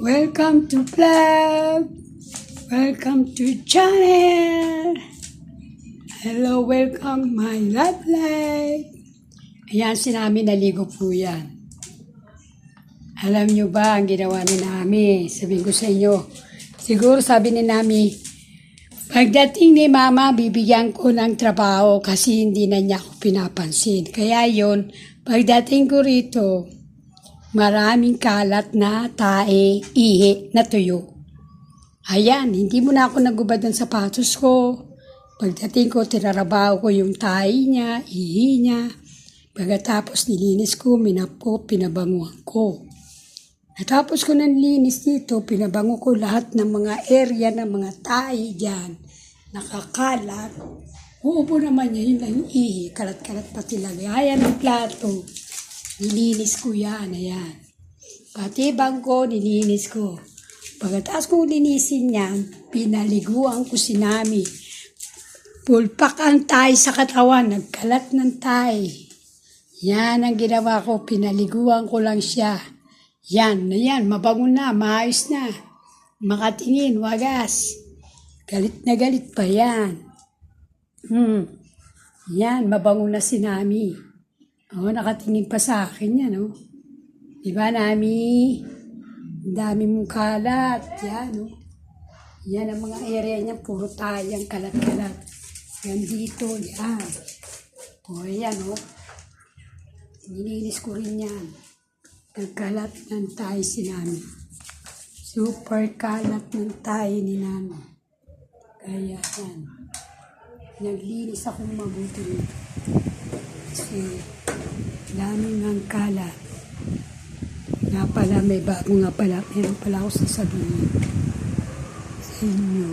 Welcome to vlog. Welcome to channel. Hello, welcome my love life. Ayan, sinami naligo po yan. Alam nyo ba ang ginawa ni Nami? Sabihin ko sa inyo. Siguro sabi ni Nami, pagdating ni Mama, bibigyan ko ng trabaho kasi hindi na niya ako pinapansin. Kaya yon, pagdating ko rito, maraming kalat na tae, ihi, na tuyo. Ayan, hindi mo na ako nagubad ng sapatos ko. Pagdating ko, tinarabaho ko yung tae niya, ihi niya. Pagkatapos nilinis ko, minapo, pinabanguhan ko. Natapos ko ng linis dito, pinabango ko lahat ng mga area ng mga tae dyan. Nakakalat. Uupo naman niya, yun lang yung ihi. Kalat-kalat pati lagayan ng plato. Nilinis ko yan, ayan. Pati bangko, nilinis ko. Pagkatapos kong linisin yan, pinaliguan ko si Nami. Pulpak ang tayo sa katawan, nagkalat ng tayo. Yan ang ginawa ko, pinaliguan ko lang siya. Yan, mabango na, maayos na. Makatingin, wagas. Galit na galit pa yan. Yan, mabango na si Nami. Nakatingin pa sa akin yan, Diba, Nami? Ang dami mong kalat. Yan, Yan ang mga area niya, puro tayang kalat-kalat. Yan dito, yan. Ayan, Nilinis ko rin yan. Nagkalat ng tayo si Nami. Super kalat ng tayo ni Nami. Kaya yan. Naglinis akong mabuti. Kasi daming ang kalat. Nga pala, may bago nga pala. Meron pala ako sasabihin sa inyo.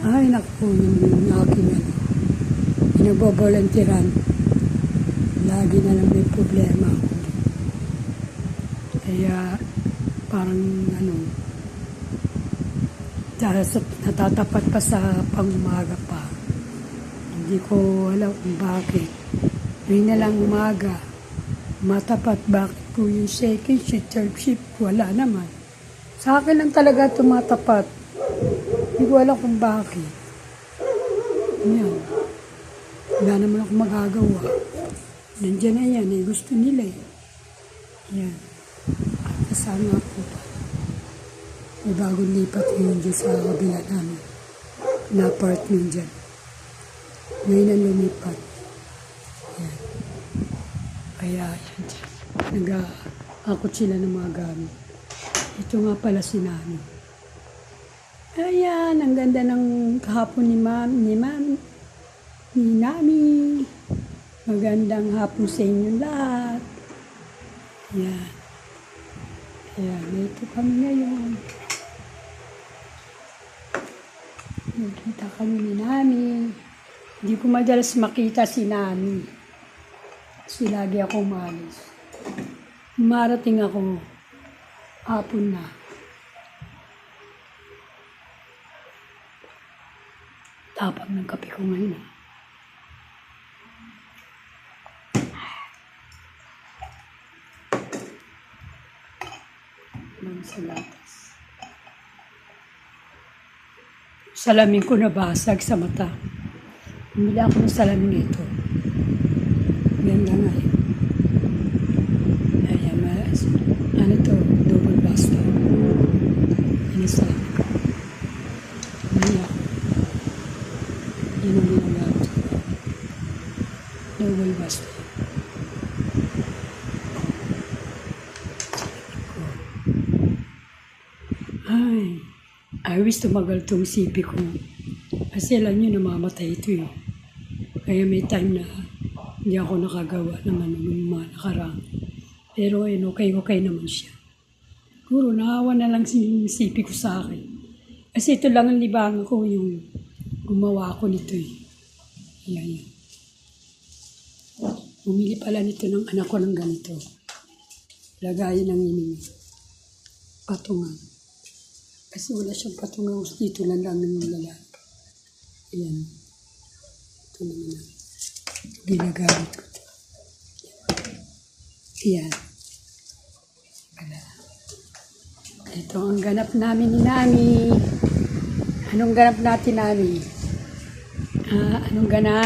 Ay, naku, yung aking pinagbabalantiran. Lagi na lang may problema ako. Kaya, parang natatapat pa sa pangumaga pa. Hindi ko alam kung bakit. Ngayon na lang umaga. Matapat, bakit po yung second shift, third shift, wala naman. Sa akin lang talaga tumatapat. Hindi ko alam kung bakit. Yan. Wala naman ako magagawa. Nandiyan na yan, gusto nila eh. Yan. At kasama po pa. May bagong lipat yun dyan sa kabila namin. Na-apartment dyan. Ngayon ang lumipat. Yan. Kaya yan dyan. Nag-akot sila ng mga gamit. Ito nga pala si Nami. Ayan, ang ganda ng kahapon ni Nami. Magandang hapon sa inyo lahat. Yan. Ayan, ito kami ngayon. Nakita kami ni Nami. Hindi ko madalas makita si Nami. Kasi lagi ako umalis. Marating ako. Hapon na. Tapang ng kape ko ngayon. Sa latas. Salamin ko nabasag sa mata. Bumili ako ng salamin ito. Ganda nga yun. Ayan, ano to? Double basta. Ano salamin ko? Bumili ako. Yun ang ginagamit ko. Double basta. Ay, I wish tumagal tong sipi ko. Kasi alam nyo, namamatay ito eh. Kaya may time na hindi ako nakagawa naman ng mga nakaraan. Pero okay naman siya. Siguro, naawa na lang si sipi ko sa akin. Kasi ito lang ang libangan ko yung gumawa ko nito eh. Yan. Bumili pala nito ng anak ko ng ganito. Lagayan ng ining patungan. Kasi wala siyang patungan dito lang ng lalaki. Ayan. Ito naman na. Ginagamit ko. Ayan. Wala. Ito ang ganap namin ni Nami. Anong ganap natin, Nami? Anong ganap?